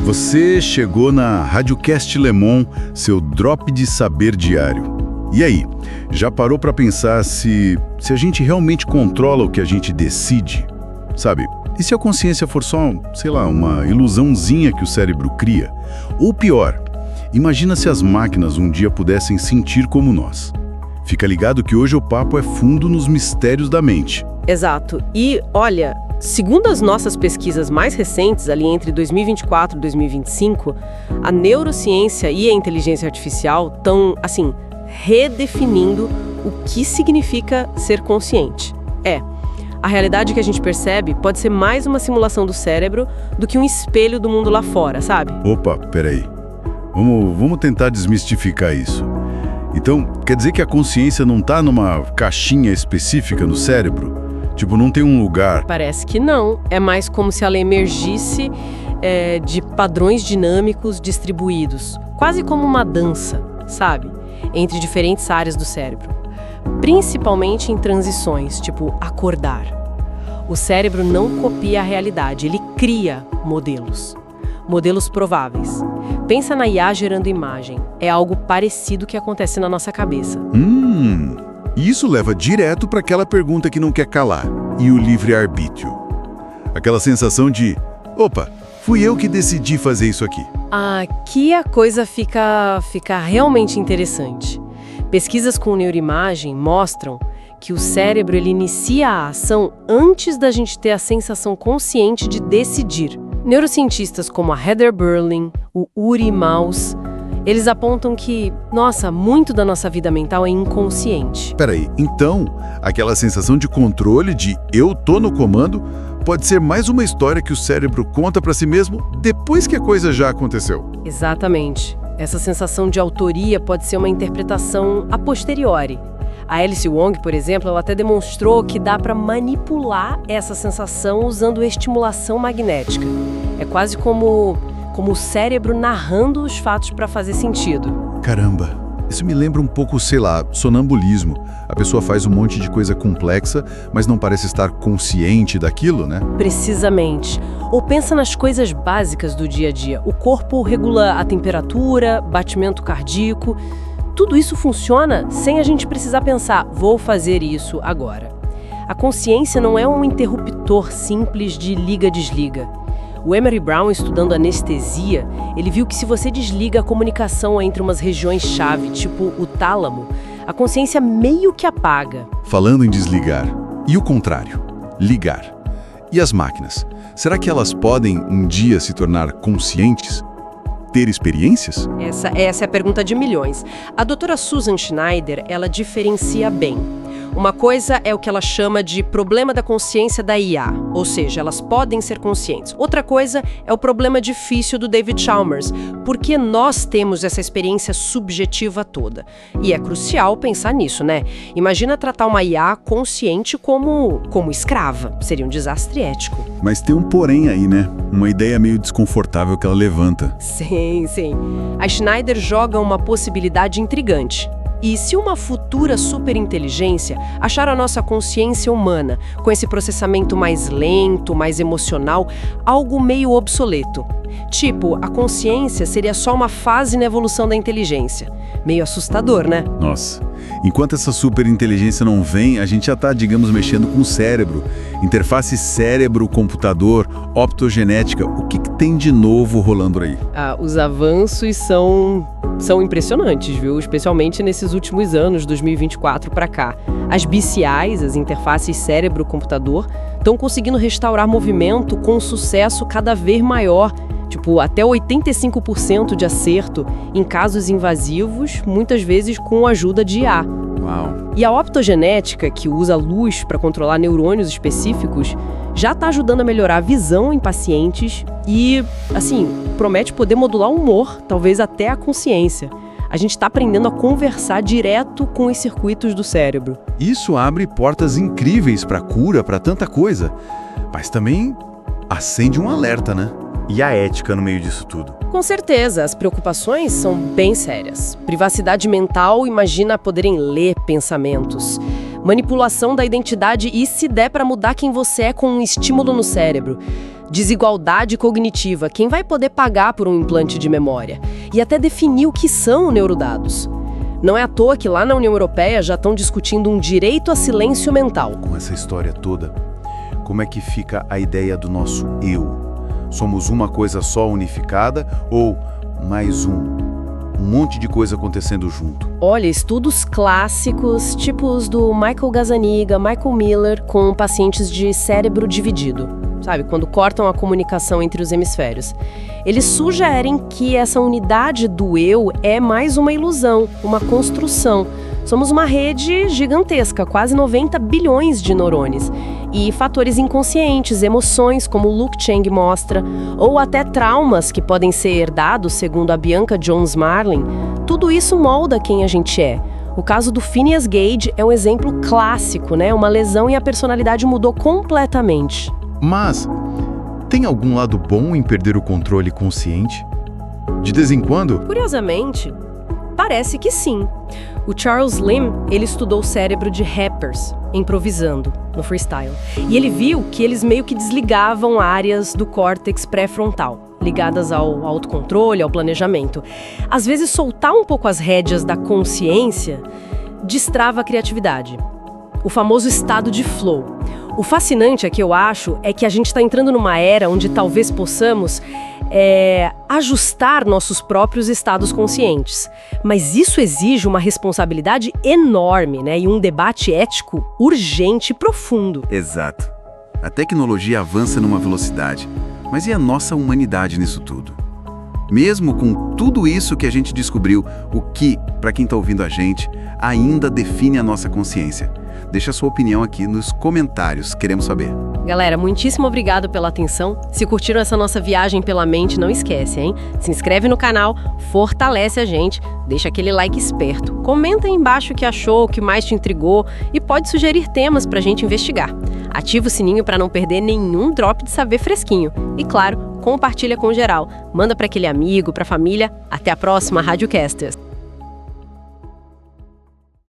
Você chegou na RádioCast Le Monde, seu drop de saber diário. E aí, já parou para pensar se a gente realmente controla o que a gente decide? Sabe, e se a consciência for só, sei lá, uma ilusãozinha que o cérebro cria? Ou pior, imagina se as máquinas um dia pudessem sentir como nós. Fica ligado que hoje o papo é fundo nos mistérios da mente. Exato. E, olha, segundo as nossas pesquisas mais recentes, ali entre 2024 e 2025, a neurociência e a inteligência artificial estão, assim, redefinindo o que significa ser consciente. A realidade que a gente percebe pode ser mais uma simulação do cérebro do que um espelho do mundo lá fora, sabe? Opa, peraí. Vamos tentar desmistificar isso. Então, quer dizer que a consciência não está numa caixinha específica no cérebro? Tipo, não tem um lugar? Parece que não. É mais como se ela emergisse de padrões dinâmicos distribuídos. Quase como uma dança, sabe? Entre diferentes áreas do cérebro. Principalmente em transições, tipo acordar. O cérebro não copia a realidade, ele cria modelos. Modelos prováveis. Pensa na IA gerando imagem. É algo parecido que acontece na nossa cabeça. Isso leva direto para aquela pergunta que não quer calar. E o livre-arbítrio? Aquela sensação de, opa, fui eu que decidi fazer isso aqui. Aqui a coisa fica realmente interessante. Pesquisas com neuroimagem mostram que o cérebro ele inicia a ação antes da gente ter a sensação consciente de decidir. Neurocientistas como a Heather Berlin, o Uri Maus, eles apontam que, muito da nossa vida mental é inconsciente. Peraí, então, aquela sensação de controle, de eu tô no comando, pode ser mais uma história que o cérebro conta para si mesmo depois que a coisa já aconteceu. Exatamente. Essa sensação de autoria pode ser uma interpretação a posteriori. A Alice Wong, por exemplo, ela até demonstrou que dá para manipular essa sensação usando estimulação magnética. É quase como o cérebro narrando os fatos para fazer sentido. Caramba, isso me lembra um pouco, sei lá, sonambulismo. A pessoa faz um monte de coisa complexa, mas não parece estar consciente daquilo, né? Precisamente. Ou pensa nas coisas básicas do dia a dia. O corpo regula a temperatura, batimento cardíaco. Tudo isso funciona sem a gente precisar pensar, vou fazer isso agora. A consciência não é um interruptor simples de liga-desliga. O Emery Brown, estudando anestesia, ele viu que se você desliga a comunicação entre umas regiões-chave, tipo o tálamo, a consciência meio que apaga. Falando em desligar, e o contrário, ligar. E as máquinas? Será que elas podem um dia se tornar conscientes? Ter experiências? Essa é a pergunta de milhões. A doutora Susan Schneider, ela diferencia bem. Uma coisa é o que ela chama de problema da consciência da IA, ou seja, elas podem ser conscientes. Outra coisa é o problema difícil do David Chalmers, porque nós temos essa experiência subjetiva toda. E é crucial pensar nisso, né? Imagina tratar uma IA consciente como escrava. Seria um desastre ético. Mas tem um porém aí, né? Uma ideia meio desconfortável que ela levanta. Sim. A Schneider joga uma possibilidade intrigante. E se uma futura superinteligência achar a nossa consciência humana, com esse processamento mais lento, mais emocional, algo meio obsoleto? Tipo, a consciência seria só uma fase na evolução da inteligência. Meio assustador, né? Nossa. Enquanto essa superinteligência não vem, a gente já está, digamos, mexendo com o cérebro. Interface cérebro-computador, optogenética. O que tem de novo rolando aí? Os avanços são impressionantes, viu? Especialmente nesses últimos anos, 2024 para cá. As BCIs, as interfaces cérebro-computador, estão conseguindo restaurar movimento com um sucesso cada vez maior. Tipo, até 85% de acerto em casos invasivos, muitas vezes com a ajuda de IA. Uau. E a optogenética, que usa luz para controlar neurônios específicos, já está ajudando a melhorar a visão em pacientes e, promete poder modular o humor, talvez até a consciência. A gente está aprendendo a conversar direto com os circuitos do cérebro. Isso abre portas incríveis para cura, para tanta coisa, mas também acende um alerta, né? E a ética no meio disso tudo? Com certeza, as preocupações são bem sérias. Privacidade mental, imagina poderem ler pensamentos. manipulação da identidade e, se der para mudar quem você é com um estímulo no cérebro. Desigualdade cognitiva, quem vai poder pagar por um implante de memória? E até definir o que são neurodados. Não é à toa que lá na União Europeia já estão discutindo um direito a silêncio mental. Com essa história toda, como é que fica a ideia do nosso eu? Somos uma coisa só unificada ou mais um monte de coisa acontecendo junto? Olha, estudos clássicos, tipo os do Michael Gazzaniga, Michael Miller, com pacientes de cérebro dividido, sabe? Quando cortam a comunicação entre os hemisférios. Eles sugerem que essa unidade do eu é mais uma ilusão, uma construção. Somos uma rede gigantesca, quase 90 bilhões de neurônios. E fatores inconscientes, emoções, como o Luke Chang mostra, ou até traumas que podem ser herdados, segundo a Bianca Jones Marlin, tudo isso molda quem a gente é. O caso do Phineas Gage é um exemplo clássico, né? Uma lesão e a personalidade mudou completamente. Mas tem algum lado bom em perder o controle consciente? De vez em quando? Curiosamente, parece que sim. O Charles Lim, ele estudou o cérebro de rappers, improvisando, no freestyle. E ele viu que eles meio que desligavam áreas do córtex pré-frontal, ligadas ao autocontrole, ao planejamento. Às vezes, soltar um pouco as rédeas da consciência destrava a criatividade. O famoso estado de flow. O fascinante aqui, eu acho, é que a gente está entrando numa era onde talvez possamos ajustar nossos próprios estados conscientes. Mas isso exige uma responsabilidade enorme, né? E um debate ético urgente e profundo. Exato. A tecnologia avança numa velocidade, mas e a nossa humanidade nisso tudo? Mesmo com tudo isso que a gente descobriu, o que, para quem está ouvindo a gente, ainda define a nossa consciência? Deixa a sua opinião aqui nos comentários, queremos saber. Galera, muitíssimo obrigado pela atenção. Se curtiram essa nossa viagem pela mente, não esquece, hein? Se inscreve no canal, fortalece a gente, deixa aquele like esperto. Comenta aí embaixo o que achou, o que mais te intrigou e pode sugerir temas pra gente investigar. Ativa o sininho para não perder nenhum drop de saber fresquinho. E claro, compartilha com geral. Manda para aquele amigo, pra família. Até a próxima, RádioCasters.